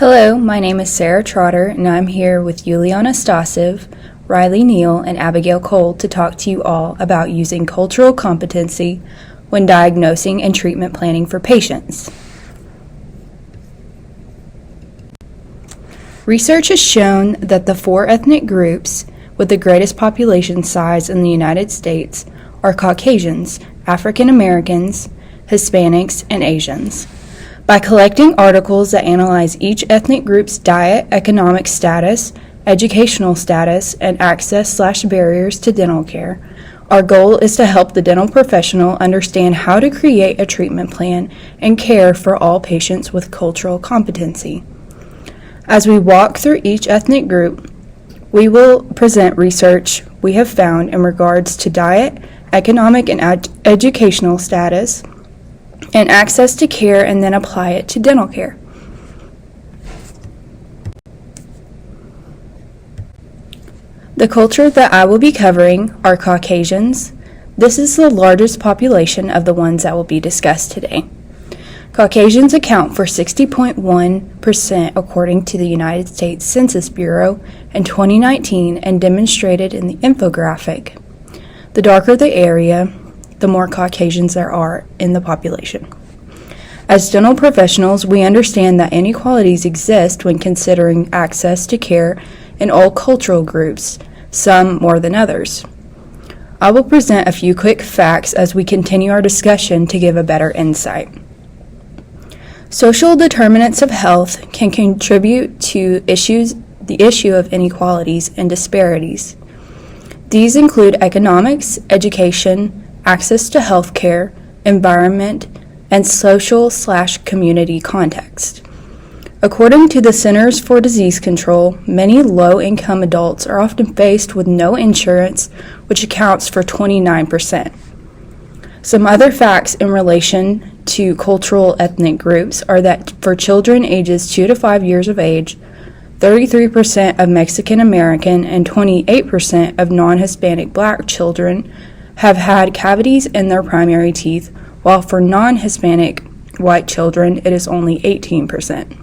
Hello, my name is Sarah Trotter, and I'm here with Yuliana Stasiv, Riley Neal, and Abigail Cole to talk to you all about using cultural competency when diagnosing and treatment planning for patients. Research has shown that the four ethnic groups with the greatest population size in the United States are Caucasians, African Americans, Hispanics, and Asians. By collecting articles that analyze each ethnic group's diet, economic status, educational status, and access/barriers to dental care, our goal is to help the dental professional understand how to create a treatment plan and care for all patients with cultural competency. As we walk through each ethnic group, we will present research we have found in regards to diet, economic and educational status, and access to care, and then apply it to dental care. The culture that I will be covering are Caucasians. This is the largest population of the ones that will be discussed today. Caucasians account for 60.1% according to the United States Census Bureau in 2019 and demonstrated in the infographic. The darker the area, the more Caucasians there are in the population. As dental professionals, we understand that inequalities exist when considering access to care in all cultural groups, some more than others. I will present a few quick facts as we continue our discussion to give a better insight. Social determinants of health can contribute to the issue of inequalities and disparities. These include economics, education, access to health care, environment, and social/community context. According to the Centers for Disease Control, many low-income adults are often faced with no insurance, which accounts for 29%. Some other facts in relation to cultural ethnic groups are that for children ages 2 to 5 years of age, 33% of Mexican American and 28% of non-Hispanic Black children have had cavities in their primary teeth, while for non-Hispanic white children it is only 18%.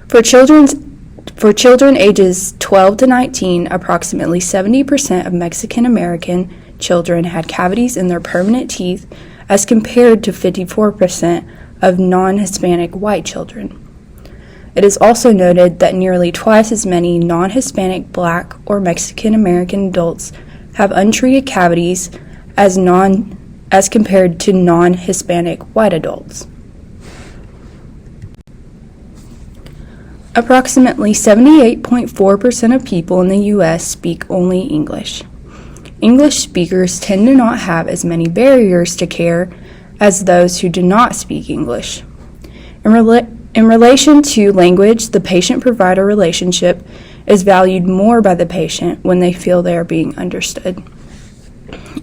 For children ages 12 to 19, approximately 70% of Mexican American children had cavities in their permanent teeth as compared to 54% of non-Hispanic white children. It is also noted that nearly twice as many non-Hispanic Black or Mexican American adults have untreated cavities as compared to non-Hispanic white adults. Approximately 78.4% of people in the U.S. speak only English. English speakers tend to not have as many barriers to care as those who do not speak English. In relation to language, the patient-provider relationship is valued more by the patient when they feel they are being understood.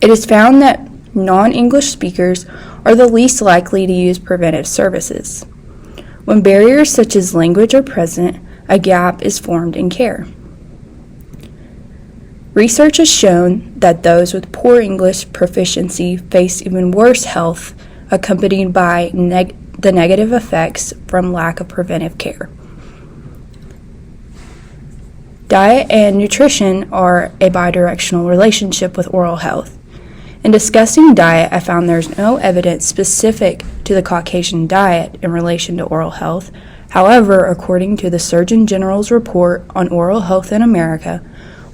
It is found that non-English speakers are the least likely to use preventive services. When barriers such as language are present, a gap is formed in care. Research has shown that those with poor English proficiency face even worse health, accompanied by the negative effects from lack of preventive care. Diet and nutrition are a bidirectional relationship with oral health. In discussing diet, I found there's no evidence specific to the Caucasian diet in relation to oral health. However, according to the Surgeon General's report on oral health in America,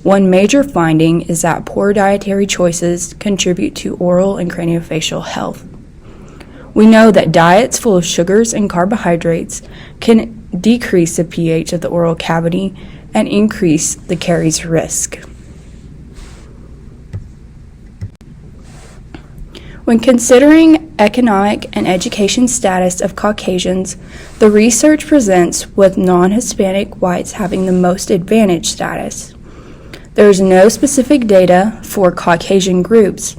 one major finding is that poor dietary choices contribute to oral and craniofacial health. We know that diets full of sugars and carbohydrates can decrease the pH of the oral cavity and increase the caries risk. When considering economic and education status of Caucasians, the research presents with non-Hispanic whites having the most advantaged status. There is no specific data for Caucasian groups,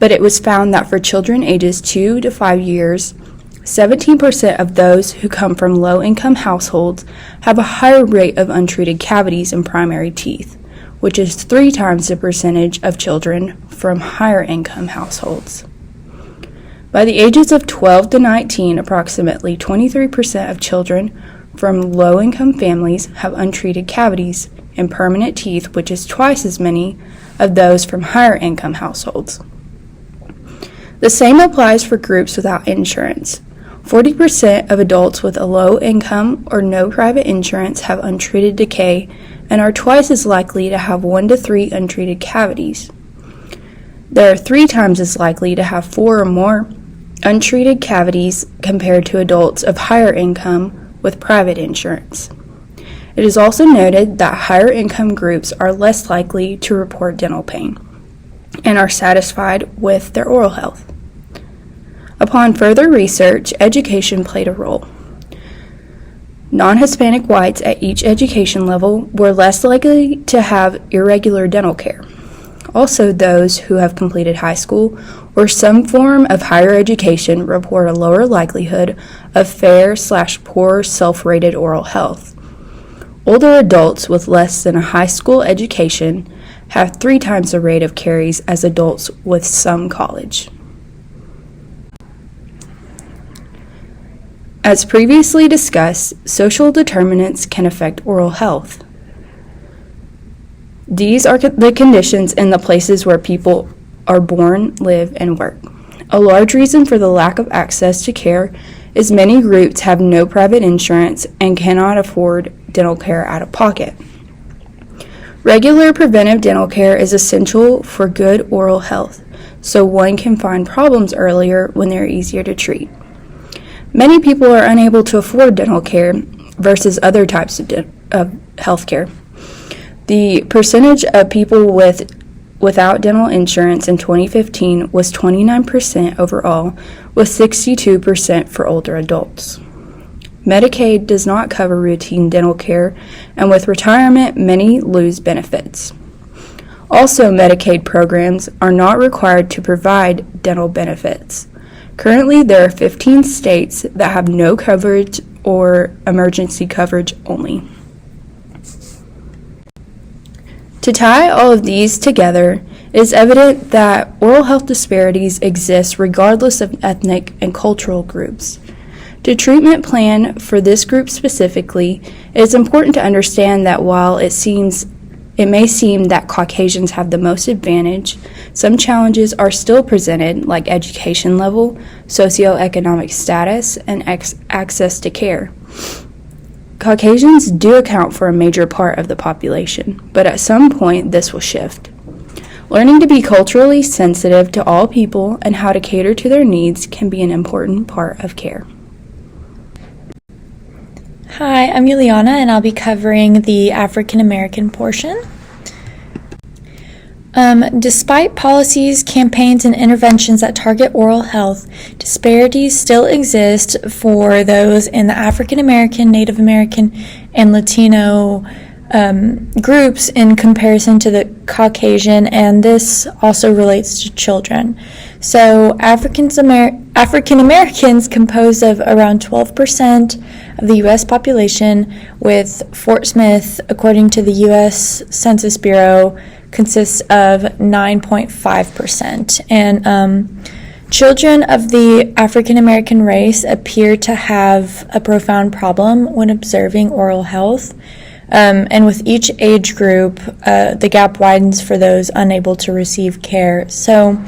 but it was found that for children ages 2 to 5 years, 17% of those who come from low-income households have a higher rate of untreated cavities in primary teeth, which is 3 times the percentage of children from higher-income households. By the ages of 12 to 19, approximately 23% of children from low-income families have untreated cavities and permanent teeth, which is twice as many of those from higher-income households. The same applies for groups without insurance. 40% of adults with a low income or no private insurance have untreated decay and are twice as likely to have 1 to 3 untreated cavities. They are 3 times as likely to have 4 or more untreated cavities compared to adults of higher income with private insurance. It is also noted that higher income groups are less likely to report dental pain and are satisfied with their oral health. Upon further research, education played a role. Non-Hispanic whites at each education level were less likely to have irregular dental care. Also, those who have completed high school or some form of higher education report a lower likelihood of fair/poor self-rated oral health. Older adults with less than a high school education have 3 times the rate of caries as adults with some college. As previously discussed, social determinants can affect oral health. These are the conditions in the places where people are born, live, and work. A large reason for the lack of access to care is many groups have no private insurance and cannot afford dental care out of pocket. Regular preventive dental care is essential for good oral health, so one can find problems earlier when they're easier to treat. Many people are unable to afford dental care versus other types of health care. The percentage of people without dental insurance in 2015 was 29% overall, with 62% for older adults. Medicaid does not cover routine dental care, and with retirement, many lose benefits. Also, Medicaid programs are not required to provide dental benefits. Currently, there are 15 states that have no coverage or emergency coverage only. To tie all of these together, it is evident that oral health disparities exist regardless of ethnic and cultural groups. To treatment plan for this group specifically, it is important to understand that while it may seem that Caucasians have the most advantage, some challenges are still presented, like education level, socioeconomic status, and access to care. Caucasians do account for a major part of the population, but at some point this will shift. Learning to be culturally sensitive to all people and how to cater to their needs can be an important part of care. Hi, I'm Juliana, and I'll be covering the African American portion. Despite policies, campaigns, and interventions that target oral health, disparities still exist for those in the African American, Native American, and Latino groups in comparison to the Caucasian, and this also relates to children. So African Americans compose of around 12% of the U.S. population, with Fort Smith, according to the U.S. Census Bureau, consists of 9.5%. And children of the African American race appear to have a profound problem when observing oral health. And with each age group, the gap widens for those unable to receive care. So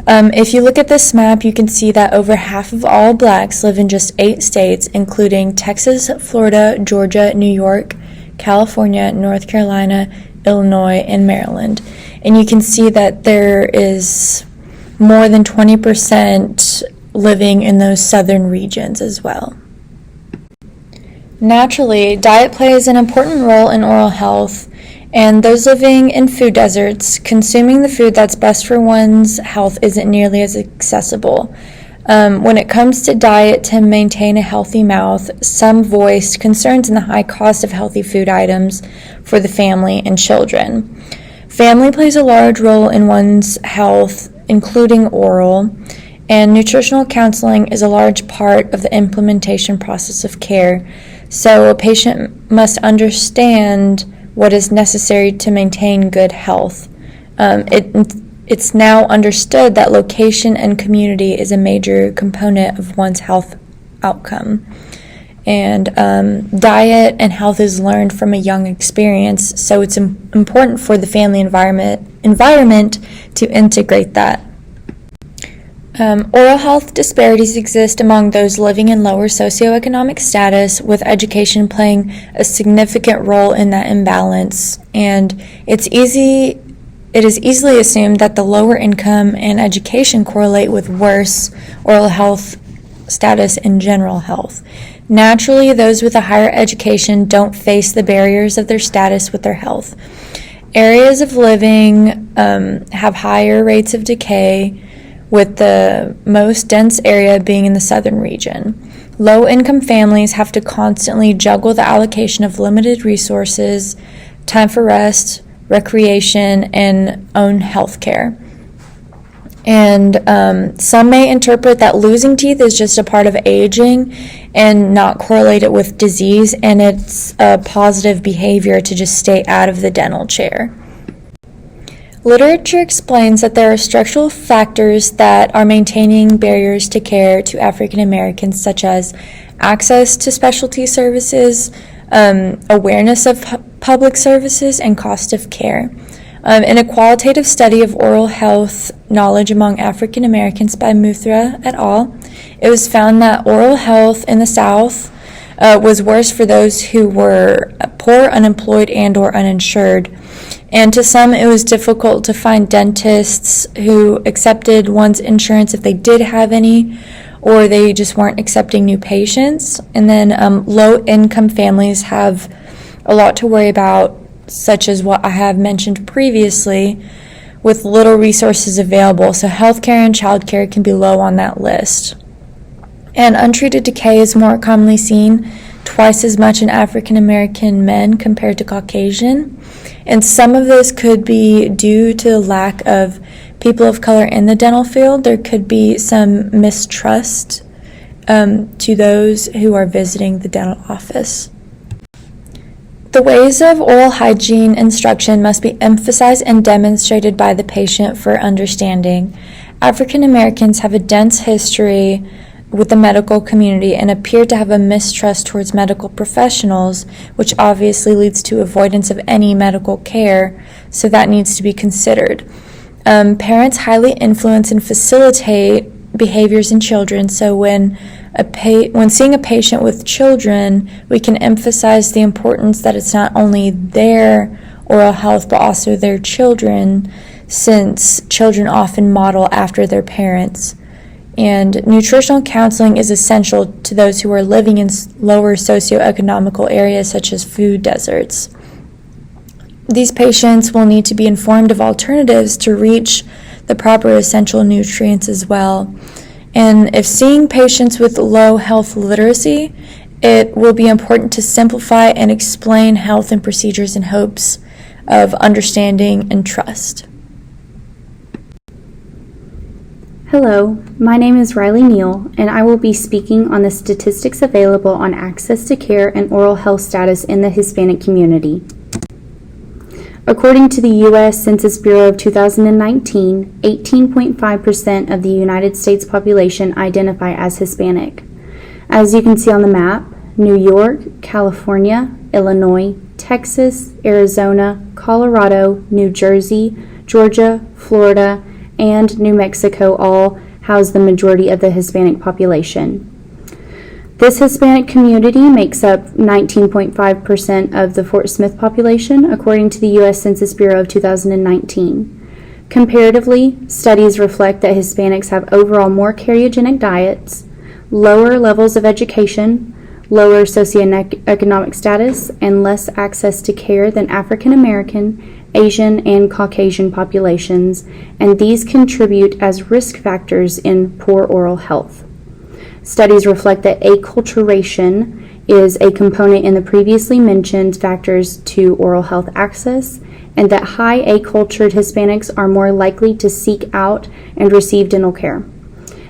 if you look at this map, you can see that over half of all blacks live in just 8 states, including Texas, Florida, Georgia, New York, California, North Carolina, Illinois, and Maryland. And you can see that there is more than 20% living in those southern regions as well. Naturally, diet plays an important role in oral health, and those living in food deserts, consuming the food that's best for one's health isn't nearly as accessible. When it comes to diet to maintain a healthy mouth, some voiced concerns in the high cost of healthy food items for the family and children. Family plays a large role in one's health, including oral, and nutritional counseling is a large part of the implementation process of care. So a patient must understand what is necessary to maintain good health. It's now understood that location and community is a major component of one's health outcome. And diet and health is learned from a young experience, so it's important for the family environment to integrate that. Oral health disparities exist among those living in lower socioeconomic status, with education playing a significant role in that imbalance. And it is easily assumed that the lower income and education correlate with worse oral health status and general health. Naturally, those with a higher education don't face the barriers of their status with their health. Areas of living have higher rates of decay, with the most dense area being in the southern region. Low-income families have to constantly juggle the allocation of limited resources, time for rest, recreation, and own health care. And some may interpret that losing teeth is just a part of aging and not correlate it with disease, and it's a positive behavior to just stay out of the dental chair. Literature explains that there are structural factors that are maintaining barriers to care to African Americans, such as access to specialty services, awareness of public services, and cost of care. In a qualitative study of oral health knowledge among African Americans by Muthra et al., it was found that oral health in the South was worse for those who were poor, unemployed, and/or uninsured. And to some, it was difficult to find dentists who accepted one's insurance if they did have any, or they just weren't accepting new patients. And then low-income families have a lot to worry about, such as what I have mentioned previously, with little resources available. So healthcare and childcare can be low on that list. And untreated decay is more commonly seen, twice as much in African American men compared to Caucasian. And some of this could be due to the lack of people of color in the dental field. There could be some mistrust to those who are visiting the dental office. The ways of oral hygiene instruction must be emphasized and demonstrated by the patient for understanding. African Americans have a dense history with the medical community and appear to have a mistrust towards medical professionals, which obviously leads to avoidance of any medical care, so that needs to be considered. Parents highly influence and facilitate behaviors in children, so when seeing a patient with children, we can emphasize the importance that it's not only their oral health but also their children, since children often model after their parents. And nutritional counseling is essential to those who are living in lower socioeconomical areas such as food deserts. These patients will need to be informed of alternatives to reach the proper essential nutrients as well. And if seeing patients with low health literacy, it will be important to simplify and explain health and procedures in hopes of understanding and trust. Hello, my name is Riley Neal, and I will be speaking on the statistics available on access to care and oral health status in the Hispanic community. According to the U.S. Census Bureau of 2019, 18.5% of the United States population identify as Hispanic. As you can see on the map, New York, California, Illinois, Texas, Arizona, Colorado, New Jersey, Georgia, Florida, and New Mexico all house the majority of the Hispanic population. This Hispanic community makes up 19.5% of the Fort Smith population, according to the U.S. Census Bureau of 2019. Comparatively, studies reflect that Hispanics have overall more carcinogenic diets, lower levels of education, lower socioeconomic status, and less access to care than African American, Asian, and Caucasian populations, and these contribute as risk factors in poor oral health. Studies reflect that acculturation is a component in the previously mentioned factors to oral health access, and that high accultured Hispanics are more likely to seek out and receive dental care.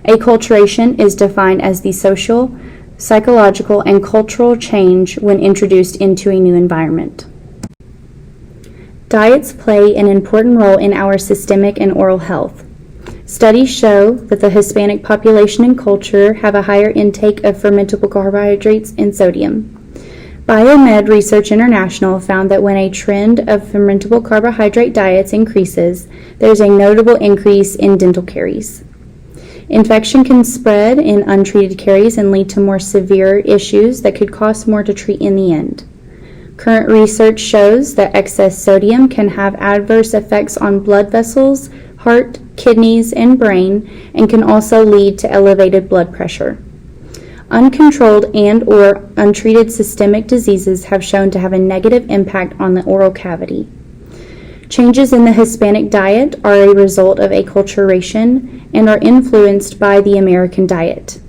Acculturation is defined as the social, psychological, and cultural change when introduced into a new environment. Diets play an important role in our systemic and oral health. Studies show that the Hispanic population and culture have a higher intake of fermentable carbohydrates and sodium. Biomed Research International found that when a trend of fermentable carbohydrate diets increases, there's a notable increase in dental caries. Infection can spread in untreated caries and lead to more severe issues that could cost more to treat in the end. Current research shows that excess sodium can have adverse effects on blood vessels, heart, kidneys, and brain, and can also lead to elevated blood pressure. Uncontrolled and/or untreated systemic diseases have shown to have a negative impact on the oral cavity. Changes in the Hispanic diet are a result of acculturation and are influenced by the American diet.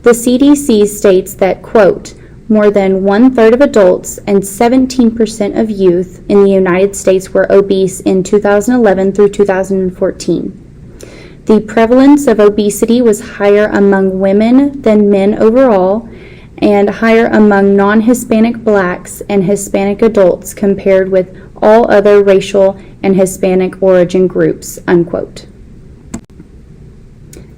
The CDC states that, quote, more than 1/3 of adults and 17% of youth in the United States were obese in 2011 through 2014. The prevalence of obesity was higher among women than men overall, and higher among non-Hispanic blacks and Hispanic adults compared with all other racial and Hispanic origin groups, unquote.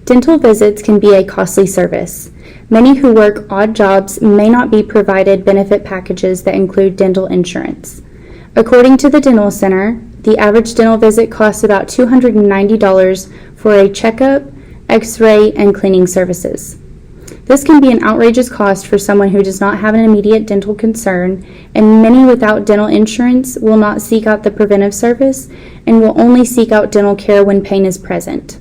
Dental visits can be a costly service. Many who work odd jobs may not be provided benefit packages that include dental insurance. According to the Dental Center, the average dental visit costs about $290 for a checkup, x-ray, and cleaning services. This can be an outrageous cost for someone who does not have an immediate dental concern, and many without dental insurance will not seek out the preventive service and will only seek out dental care when pain is present.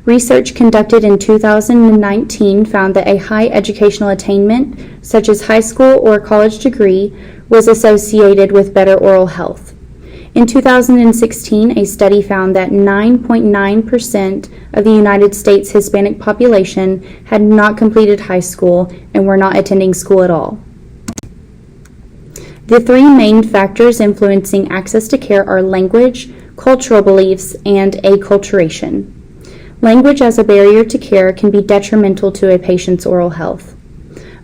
Research conducted in 2019 found that a high educational attainment, such as high school or college degree, was associated with better oral health. In 2016, a study found that 9.9% of the United States Hispanic population had not completed high school and were not attending school at all. The three main factors influencing access to care are language, cultural beliefs, and acculturation. Language as a barrier to care can be detrimental to a patient's oral health.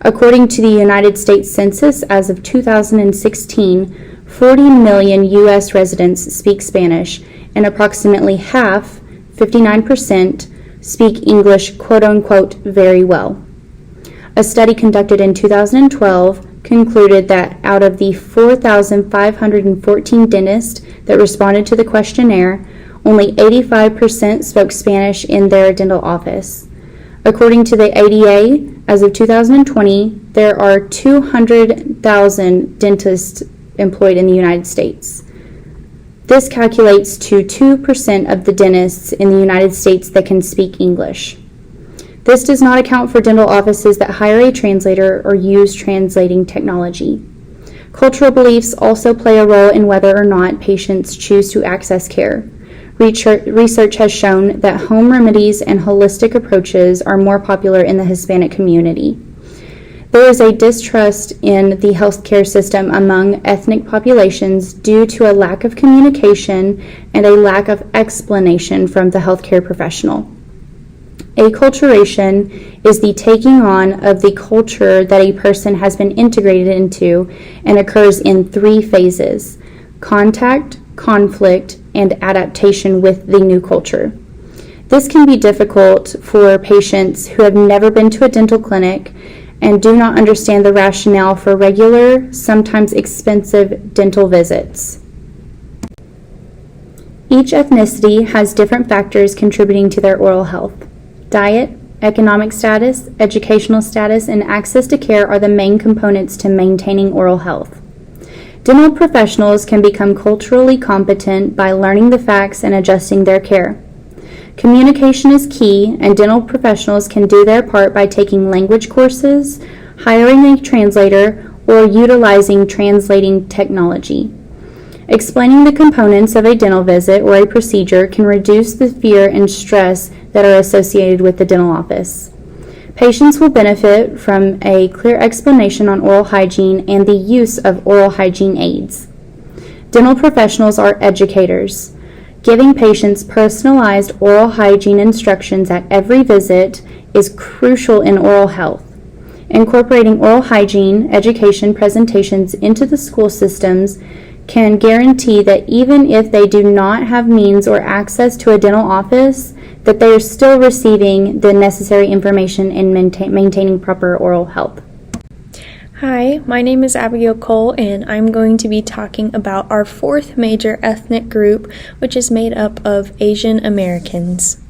According to the United States Census, as of 2016, 40 million U.S. residents speak Spanish, and approximately half, 59%, speak English quote-unquote very well. A study conducted in 2012 concluded that out of the 4,514 dentists that responded to the questionnaire, only 85% spoke Spanish in their dental office. According to the ADA, as of 2020, there are 200,000 dentists employed in the United States. This calculates to 2% of the dentists in the United States that can speak English. This does not account for dental offices that hire a translator or use translating technology. Cultural beliefs also play a role in whether or not patients choose to access care. Research has shown that home remedies and holistic approaches are more popular in the Hispanic community. There is a distrust in the healthcare system among ethnic populations due to a lack of communication and a lack of explanation from the healthcare professional. Acculturation is the taking on of the culture that a person has been integrated into and occurs in three phases: contact, conflict, and adaptation with the new culture. This can be difficult for patients who have never been to a dental clinic and do not understand the rationale for regular, sometimes expensive dental visits. Each ethnicity has different factors contributing to their oral health. Diet, economic status, educational status, and access to care are the main components to maintaining oral health. Dental professionals can become culturally competent by learning the facts and adjusting their care. Communication is key, and dental professionals can do their part by taking language courses, hiring a translator, or utilizing translating technology. Explaining the components of a dental visit or a procedure can reduce the fear and stress that are associated with the dental office. Patients will benefit from a clear explanation on oral hygiene and the use of oral hygiene aids. Dental professionals are educators. Giving patients personalized oral hygiene instructions at every visit is crucial in oral health. Incorporating oral hygiene education presentations into the school systems can guarantee that even if they do not have means or access to a dental office, that they are still receiving the necessary information in maintaining proper oral health. Hi, my name is Abigail Cole, and I'm going to be talking about our fourth major ethnic group, which is made up of Asian Americans.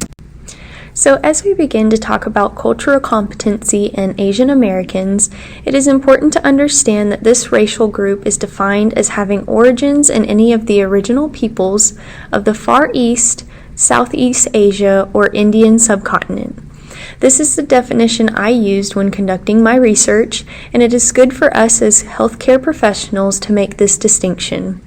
So as we begin to talk about cultural competency in Asian Americans, it is important to understand that this racial group is defined as having origins in any of the original peoples of the Far East, Southeast Asia, or Indian subcontinent. This is the definition I used when conducting my research, and it is good for us as healthcare professionals to make this distinction.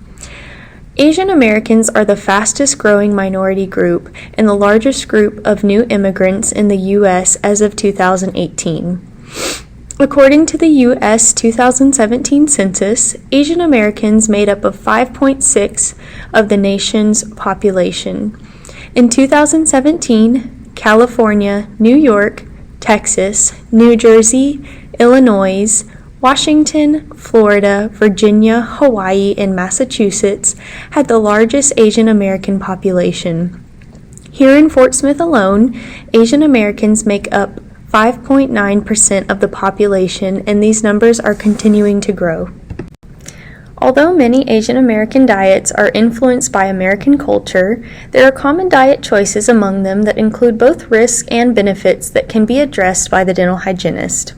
Asian Americans are the fastest growing minority group and the largest group of new immigrants in the U.S. as of 2018. According to the U.S. 2017 census, Asian Americans made up of 5.6% of the nation's population. In 2017, California, New York, Texas, New Jersey, Illinois, Washington, Florida, Virginia, Hawaii, and Massachusetts had the largest Asian American population. Here in Fort Smith alone, Asian Americans make up 5.9% of the population, and these numbers are continuing to grow. Although many Asian American diets are influenced by American culture, there are common diet choices among them that include both risks and benefits that can be addressed by the dental hygienist.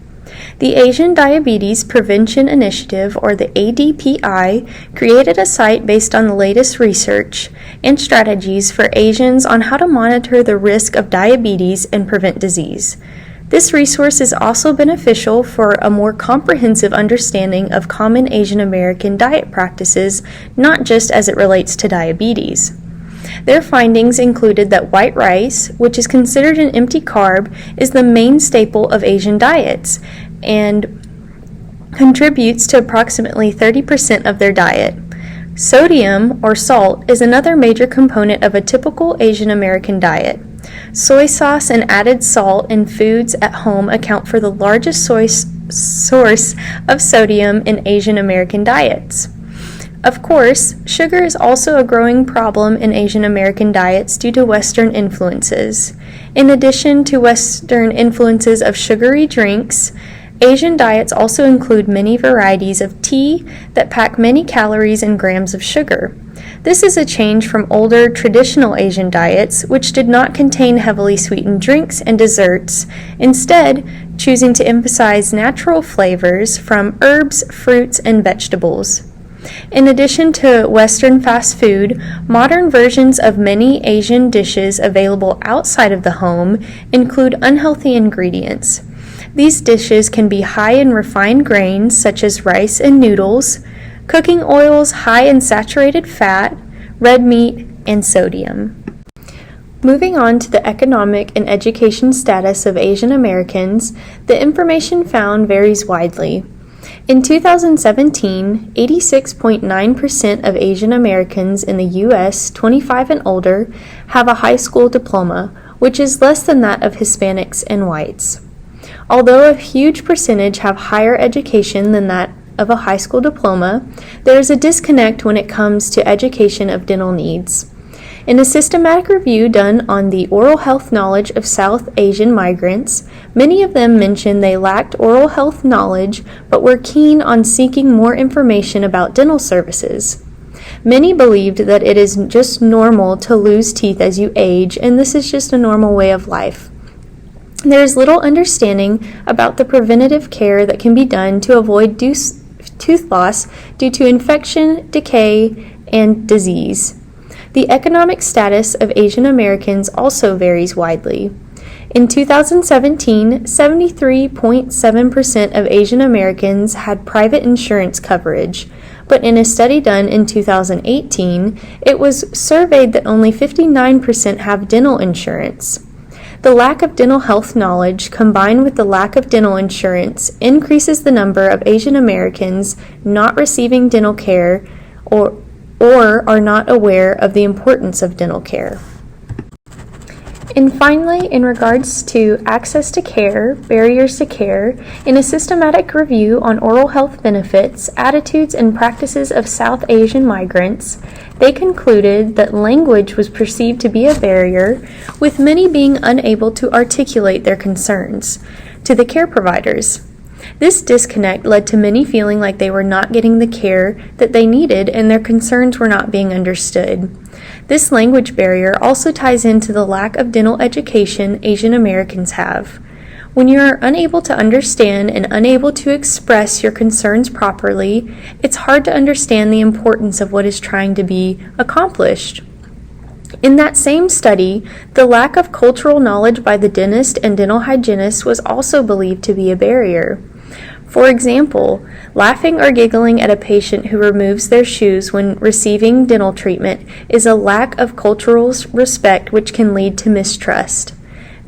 The Asian Diabetes Prevention Initiative, or the ADPI, created a site based on the latest research and strategies for Asians on how to monitor the risk of diabetes and prevent disease. This resource is also beneficial for a more comprehensive understanding of common Asian American diet practices, not just as it relates to diabetes. Their findings included that white rice, which is considered an empty carb, is the main staple of Asian diets and contributes to approximately 30% of their diet. Sodium, or salt, is another major component of a typical Asian American diet. Soy sauce and added salt in foods at home account for the largest source of sodium in Asian American diets. Of course, sugar is also a growing problem in Asian American diets due to Western influences. In addition to Western influences of sugary drinks, Asian diets also include many varieties of tea that pack many calories and grams of sugar. This is a change from older traditional Asian diets, which did not contain heavily sweetened drinks and desserts, instead choosing to emphasize natural flavors from herbs, fruits, and vegetables. In addition to Western fast food, modern versions of many Asian dishes available outside of the home include unhealthy ingredients. These dishes can be high in refined grains such as rice and noodles, cooking oils high in saturated fat, red meat, and sodium. Moving on to the economic and education status of Asian Americans, the information found varies widely. In 2017, 86.9% of Asian Americans in the U.S. 25 and older have a high school diploma, which is less than that of Hispanics and whites. Although a huge percentage have higher education than that of a high school diploma, there is a disconnect when it comes to education of dental needs. In a systematic review done on the oral health knowledge of South Asian migrants, many of them mentioned they lacked oral health knowledge but were keen on seeking more information about dental services. Many believed that it is just normal to lose teeth as you age, and this is just a normal way of life. There is little understanding about the preventative care that can be done to avoid tooth loss due to infection, decay, and disease. The economic status of Asian Americans also varies widely. In 2017, 73.7% of Asian Americans had private insurance coverage, but in a study done in 2018, it was surveyed that only 59% have dental insurance. The lack of dental health knowledge combined with the lack of dental insurance increases the number of Asian Americans not receiving dental care or are not aware of the importance of dental care. And finally, in regards to access to care, barriers to care, in a systematic review on oral health benefits, attitudes, and practices of South Asian migrants, they concluded that language was perceived to be a barrier, with many being unable to articulate their concerns to the care providers. This disconnect led to many feeling like they were not getting the care that they needed and their concerns were not being understood. This language barrier also ties into the lack of dental education Asian Americans have. When you are unable to understand and unable to express your concerns properly, it's hard to understand the importance of what is trying to be accomplished. In that same study, the lack of cultural knowledge by the dentist and dental hygienist was also believed to be a barrier. For example, laughing or giggling at a patient who removes their shoes when receiving dental treatment is a lack of cultural respect which can lead to mistrust.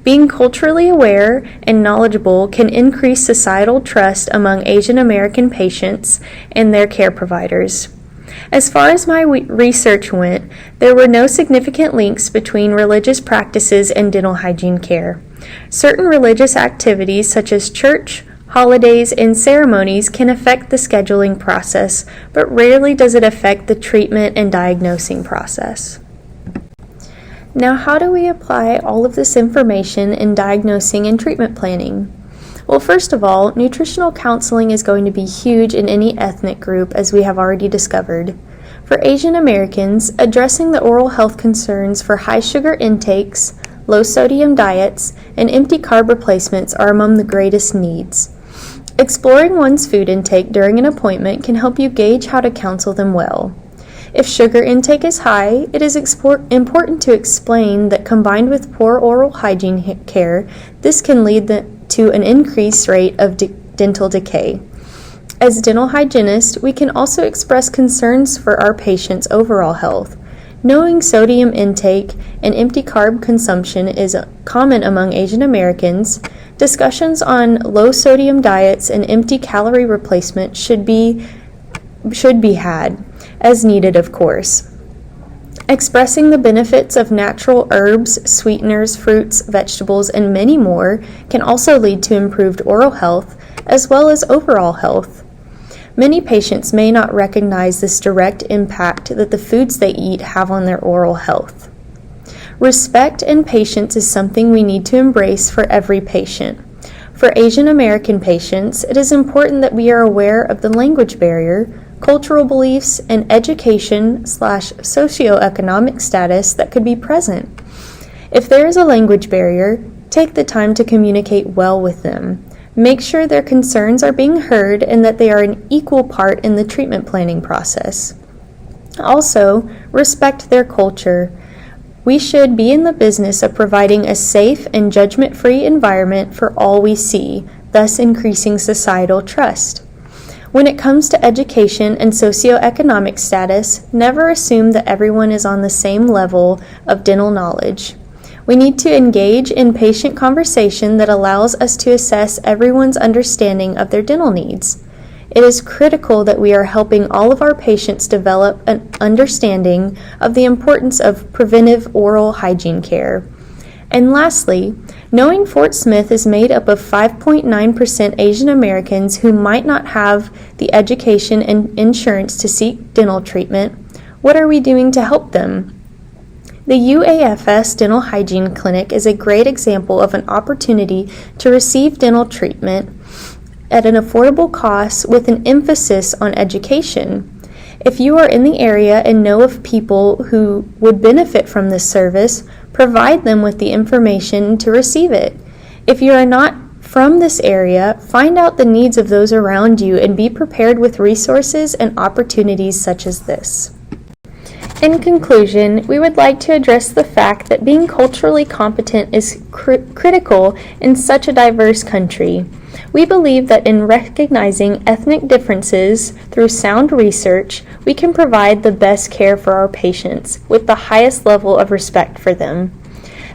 Being culturally aware and knowledgeable can increase societal trust among Asian American patients and their care providers. As far as my research went, there were no significant links between religious practices and dental hygiene care. Certain religious activities such as church, holidays, and ceremonies can affect the scheduling process, but rarely does it affect the treatment and diagnosing process. Now, how do we apply all of this information in diagnosing and treatment planning? Well, first of all, nutritional counseling is going to be huge in any ethnic group, as we have already discovered. For Asian Americans, addressing the oral health concerns for high sugar intakes, low sodium diets, and empty carb replacements are among the greatest needs. Exploring one's food intake during an appointment can help you gauge how to counsel them well. If sugar intake is high, it is important to explain that combined with poor oral hygiene care, this can lead to an increased rate of dental decay. As dental hygienists, we can also express concerns for our patients' overall health. Knowing sodium intake and empty carb consumption is common among Asian Americans, discussions on low sodium diets and empty calorie replacement should be had, as needed of course. Expressing the benefits of natural herbs, sweeteners, fruits, vegetables, and many more can also lead to improved oral health as well as overall health. Many patients may not recognize this direct impact that the foods they eat have on their oral health. Respect and patience is something we need to embrace for every patient. For Asian American patients, it is important that we are aware of the language barrier, cultural beliefs, and education/socioeconomic status that could be present. If there is a language barrier, take the time to communicate well with them. Make sure their concerns are being heard and that they are an equal part in the treatment planning process. Also, respect their culture. We should be in the business of providing a safe and judgment-free environment for all we see, thus increasing societal trust. When it comes to education and socioeconomic status, never assume that everyone is on the same level of dental knowledge. We need to engage in patient conversation that allows us to assess everyone's understanding of their dental needs. It is critical that we are helping all of our patients develop an understanding of the importance of preventive oral hygiene care. And lastly, knowing Fort Smith is made up of 5.9% Asian Americans who might not have the education and insurance to seek dental treatment, what are we doing to help them? The UAFS Dental Hygiene Clinic is a great example of an opportunity to receive dental treatment at an affordable cost with an emphasis on education. If you are in the area and know of people who would benefit from this service, provide them with the information to receive it. If you are not from this area, find out the needs of those around you and be prepared with resources and opportunities such as this. In conclusion, we would like to address the fact that being culturally competent is critical in such a diverse country. We believe that in recognizing ethnic differences through sound research, we can provide the best care for our patients with the highest level of respect for them.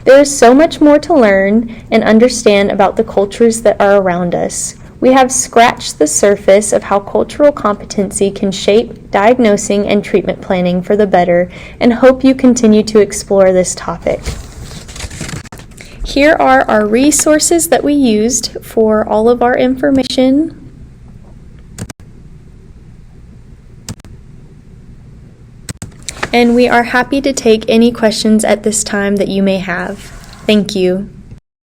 There is so much more to learn and understand about the cultures that are around us. We have scratched the surface of how cultural competency can shape diagnosing and treatment planning for the better, and hope you continue to explore this topic. Here are our resources that we used for all of our information. And we are happy to take any questions at this time that you may have. Thank you.